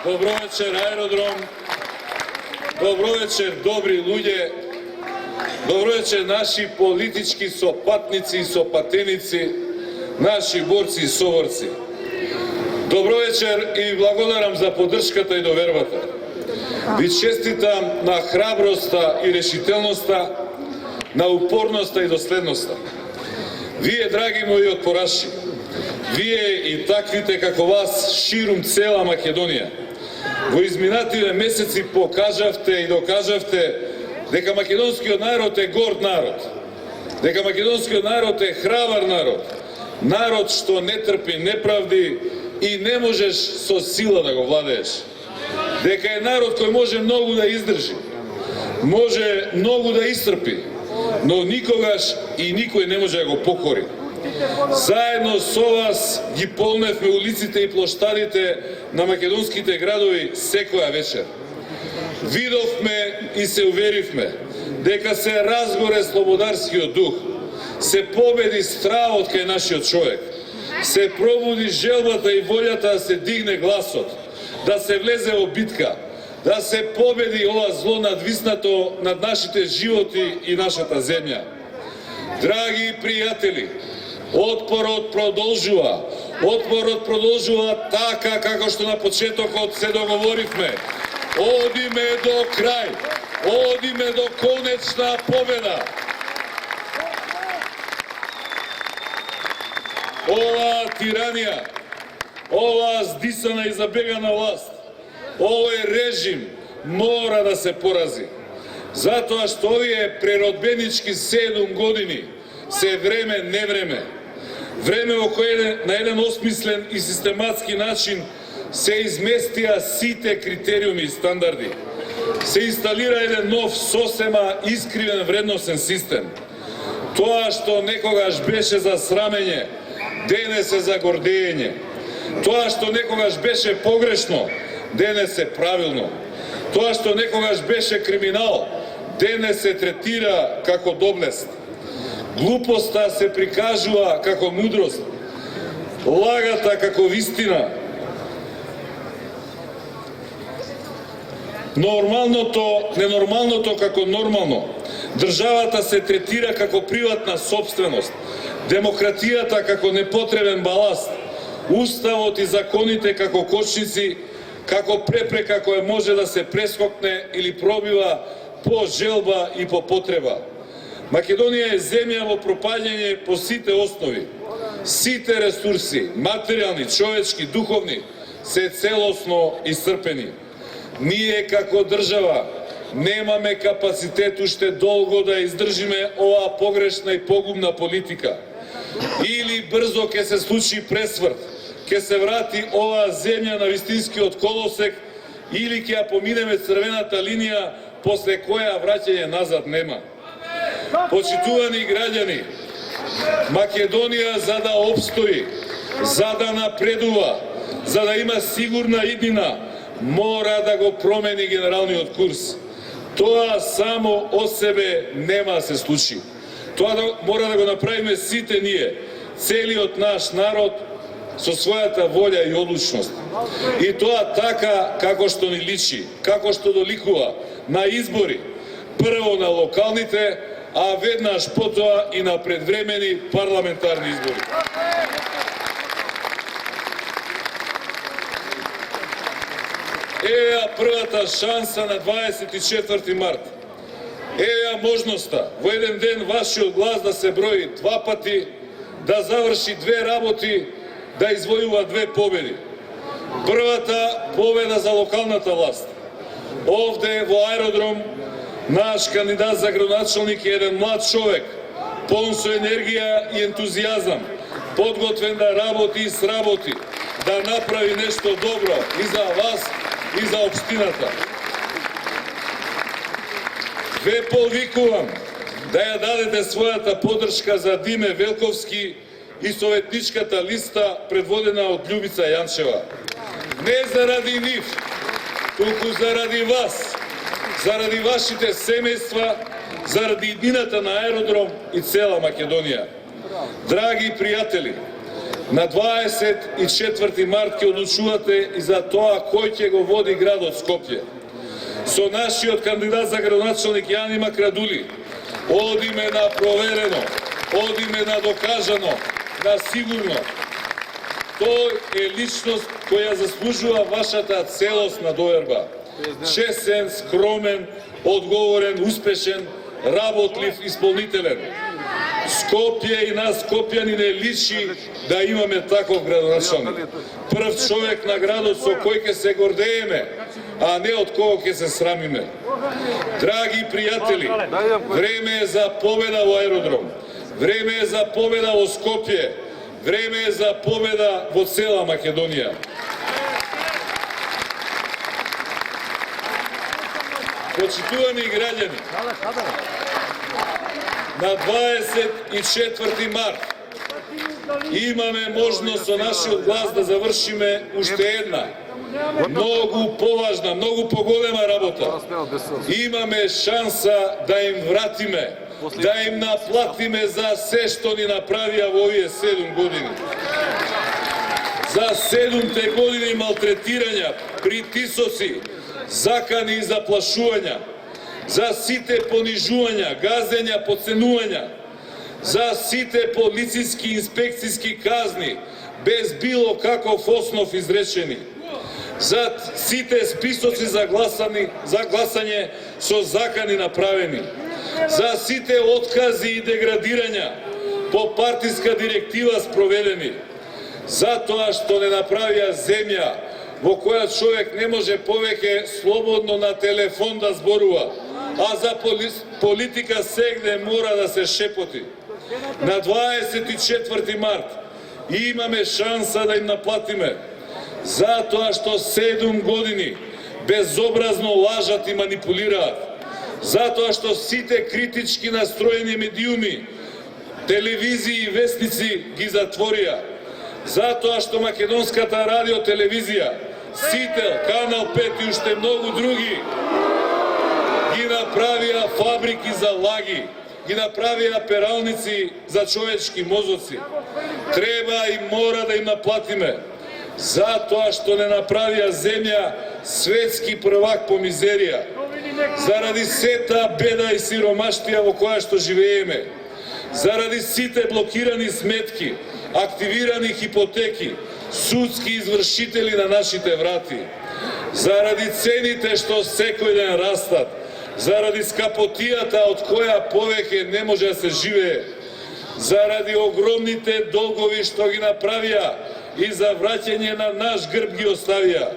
Добро вечер, аеродром. Добро вечер, добри луѓе. Добро вечер, наши политички сопатници и сопатеници, наши борци и соборци. Добро вечер и благодарам за поддршката и довербата. Ви честитам на храброста и решителноста, на упорноста и доследноста. Вие, драги мои отпораши, вие и таквите како вас ширум цела Македонија, во изминативе месеци покажавте и докажавте дека македонскиот народ е горд народ, дека македонскиот народ е храбар народ, народ што не трпи неправди и не можеш со сила да го владееш, дека е народ кој може многу да издржи, може многу да истрпи, но никогаш и никој не може да го покори. Заедно со вас ги полневме улиците и плоштадите на македонските градови секоја вечер. Видовме и се уверивме дека се разгоре слободарскиот дух, се победи стравот кај нашиот човек, се пробуди желбата и волјата да се дигне гласот, да се влезе во битка, да се победи ова зло надвиснато над нашите животи и нашата земја. Драги пријатели, отпорот продолжува. Отпорот продолжува така како што на почетокот се договоривме. Одиме до крај. Одиме до конечна победа. Ова тиранија, ова здисана и забегана власт, овој режим мора да се порази. Затоа што овие преродбенички 7 години се време не време. Време во кое на еден осмислен и систематски начин се изместија сите критериуми и стандарди. Се инсталира еден нов, сосема искривен вредносен систем. Тоа што некогаш беше за срамење, денес е за гордење. Тоа што некогаш беше погрешно, денес е правилно. Тоа што некогаш беше криминал, денес се третира како доблест. Глупоста се прикажува како мудрост, лагата како вистина. Ненормалното како нормално. Државата се третира како приватна собственост, демократијата како непотребен баласт, уставот и законите како кочници, како препрека која може да се прескокне или пробива по желба и по потреба. Македонија е земја во пропаѓање по сите основи. Сите ресурси, материјални, човечки, духовни, се целосно исцрпени. Ние како држава немаме капацитет уште долго да издржиме оваа погрешна и погубна политика. Или брзо ќе се случи пресврт, ќе се врати оваа земја на вистинскиот колосек, или ќе ја поминеме црвената линија, после која враќање назад нема. Почитувани граѓани, Македонија за да обстои, за да напредува, за да има сигурна иднина, мора да го промени генералниот курс. Тоа само од себе нема да се случи. Тоа мора да го направиме сите ние, целиот наш народ, со својата волја и одлучност. И тоа така како што ни личи, како што доликува на избори, прво на локалните, а веднаш потоа и на предвремени парламентарни избори. Еја првата шанса на 24 март. Еја можноста во еден ден вашиот глас да се брои 2 пати, да заврши 2 работи, да извојува 2 победи. Првата победа за локалната власт. Овде во аеродром наш кандидат за градоначалник е еден млад човек, полн со енергија и ентузијазам, подготвен да работи и сработи, да направи нешто добро и за вас и за општината. Ве повикувам да ја дадете својата поддршка за Диме Велковски и советничката листа предводена од Љубица Јанчева. Не заради нив, туку заради вас, заради вашите семејства, заради иднината на аеродром и цела Македонија. Драги пријатели, На 24 март ќе одлучувате и за тоа кој ќе го води градот Скопје. Со нашиот кандидат за градоначалник Јани Макрадули одиме на проверено, одиме на докажано, на сигурно. Тој е личност која заслужува вашата целосна доверба. Честен, скромен, одговорен, успешен, работлив, исполнителен. Скопје и нас скопјани не личи да имаме таков градоначалник. Прв човек на градот со кој ќе се гордееме, а не од кого ќе се срамиме. Драги пријатели, време е за победа во аеродром, време е за победа во Скопје, време е за победа во цела Македонија. Почитувани граѓани, на 24 март имаме можност со нашиот глас да завршиме уште една многу поважна, многу поголема работа. Имаме шанса да им вратиме, да им наплатиме за се што ни направија во овие 7 години. За 7 години малтретирања, притисоци, закани и заплашувања, за сите понижувања, газења, подценувања, за сите полициски и инспекцијски казни без било каков основ изречени, за сите списоци за гласање со закани направени, за сите откази и деградирања по партиска директива спроведени, за тоа што не направија земја во која човек не може повеќе слободно на телефон да зборува, а за политика сегде мора да се шепоти. На 24 март имаме шанса да им наплатиме, затоа што 7 години безобразно лажат и манипулираат, затоа што сите критички настроени медиуми, телевизии и вестници ги затворија, затоа што македонската радиотелевизија, Сител, Канал 5 и уште многу други ги направија фабрики за лаги, ги направија пералници за човечки мозоци. Треба и мора да им наплатиме, затоа што не направија земја светски првак по мизерија, заради сета беда и сиромаштија во која што живееме, заради сите блокирани сметки, активирани хипотеки, судски извршители на нашите врати, заради цените што секој ден растат, заради скапотијата од која повеќе не може да се живее, заради огромните долгови што ги направија и за враќање на наш грб ги оставија.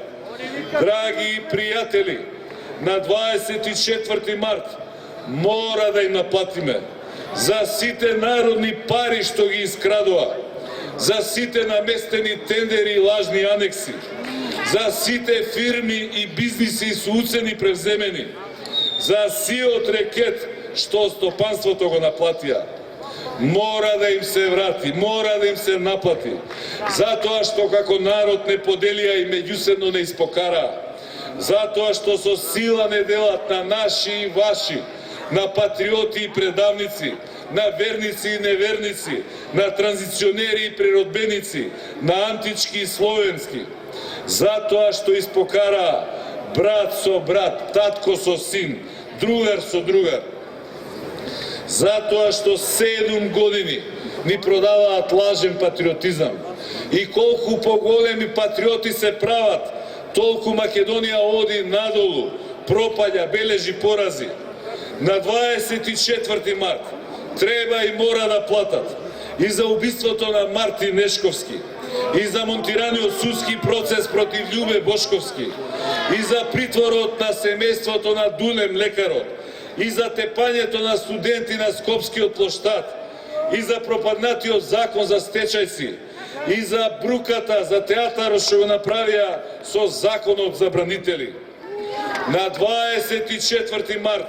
Драги пријатели, на 24 март мора да им наплатиме за сите народни пари што ги искрадоа, за сите наместени тендери и лажни анекси, за сите фирми и бизниси со уцени превземени, за сиот рекет што стопанството го наплатија. Мора да им се врати, мора да им се наплати, затоа што како народ не поделија и меѓусебно не испокараа, затоа што со сила не делат на наши и ваши, на патриоти и предавници, на верници и неверници, на транзиционери и природбеници, на антички и словенски, затоа што испокараа брат со брат, татко со син, другар со другар. Затоа што 7 години ни продаваат лажен патриотизам. И колку поголеми патриоти се прават, толку Македонија оди надолу, пропаѓа, бележи порази. На 24 март треба и мора да платат и за убиството на Мартин Нешковски, и за монтираниот судски процес против Љубе Бошковски, и за притворот на семејството на Дулем лекарот, и за тепањето на студенти на Скопскиот плоштад, и за пропаднатиот закон за стечајци, и за бруката за театарот што го направија со законот за бранители. На 24 март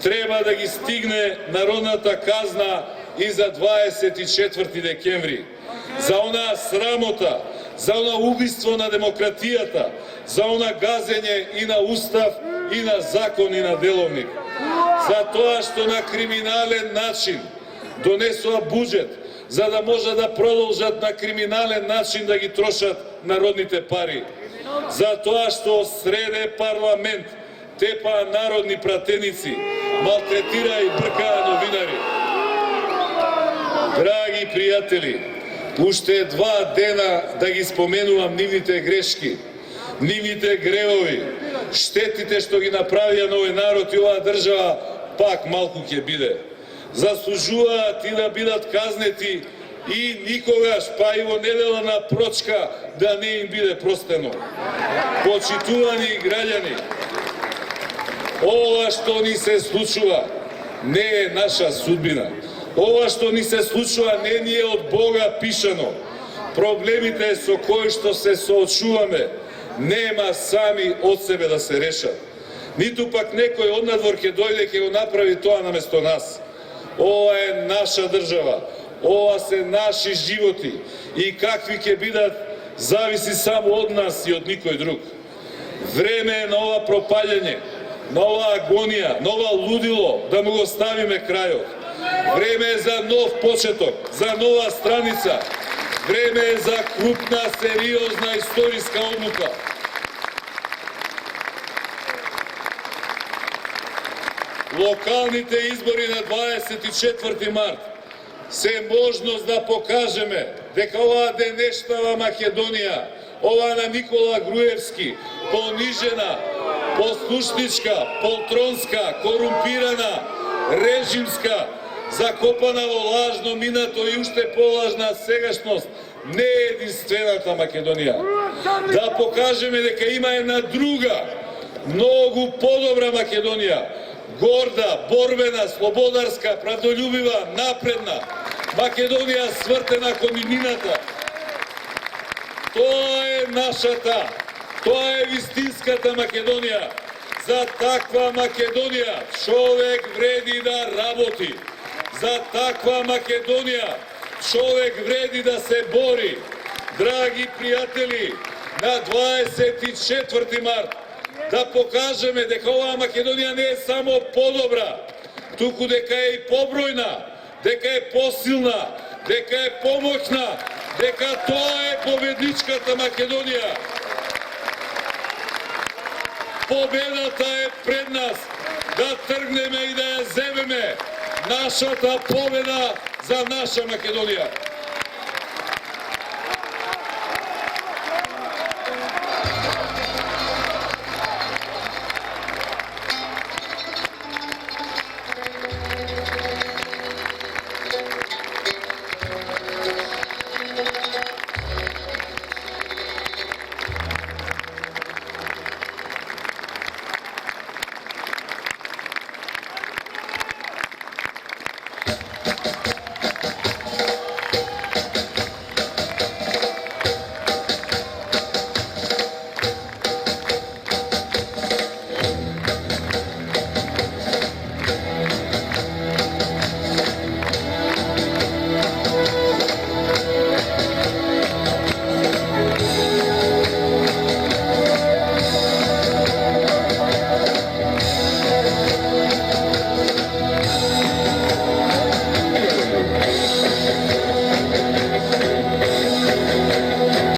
треба да ги стигне народната казна и за 24 декември. За она срамота, за она убиство на демократијата, за она газење и на устав, и на закон, и на деловник. За тоа што на криминален начин донесоа буџет, за да може да продолжат на криминален начин да ги трошат народните пари. Затоа што среде парламент тепаа народни пратеници, малтретира и бркаа новинари. Драги пријатели, уште 2 дена да ги споменувам нивните грешки, нивните гревови, штетите што ги направија на овој народ и оваа држава, пак малку ќе биде. Заслужуваат и да бидат казнети и никогаш, па и во неделна прочка, да не им биде простено. Почитувани граѓани, ова што ни се случува не е наша судбина. Ова што ни се случува не ни е од Бога пишано. Проблемите со кои што се соочуваме нема сами од себе да се решат. Ниту пак некој однадвор ќе дојде ќе го направи тоа наместо нас. Ова е наша држава, ова се наши животи и какви ќе бидат зависи само од нас и од никој друг. Време е на ова пропаѓање, на ова агонија, на ова лудило да му го ставиме крајот. Време е за нов почеток, за нова страница. Време е за крупна, сериозна историска одлука. Локалните избори на 24 март се можност да покажеме дека оваа денешнава Македонија, ова на Никола Груевски, понижена, послушничка, полтронска, корумпирана, режимска, закопана во лажно минато и уште полажна сегашност, не е единствената Македонија. Да покажеме дека има една друга, многу подобра Македонија, горда, борбена, слободарска, правдолюбива, напредна, Македонија свртена кон мината. Тоа е нашата, тоа е вистинската Македонија. За таква Македонија човек вреди да работи. За таква Македонија човек вреди да се бори. Драги пријатели, на 24 март да покажеме дека оваа Македонија не е само подобра, туку дека е и побројна, дека е посилна, дека е помоćна, дека тоа е победничката Македонија. Победата е пред нас, да тргнеме и да ја земеме нашата победа за наша Македонија.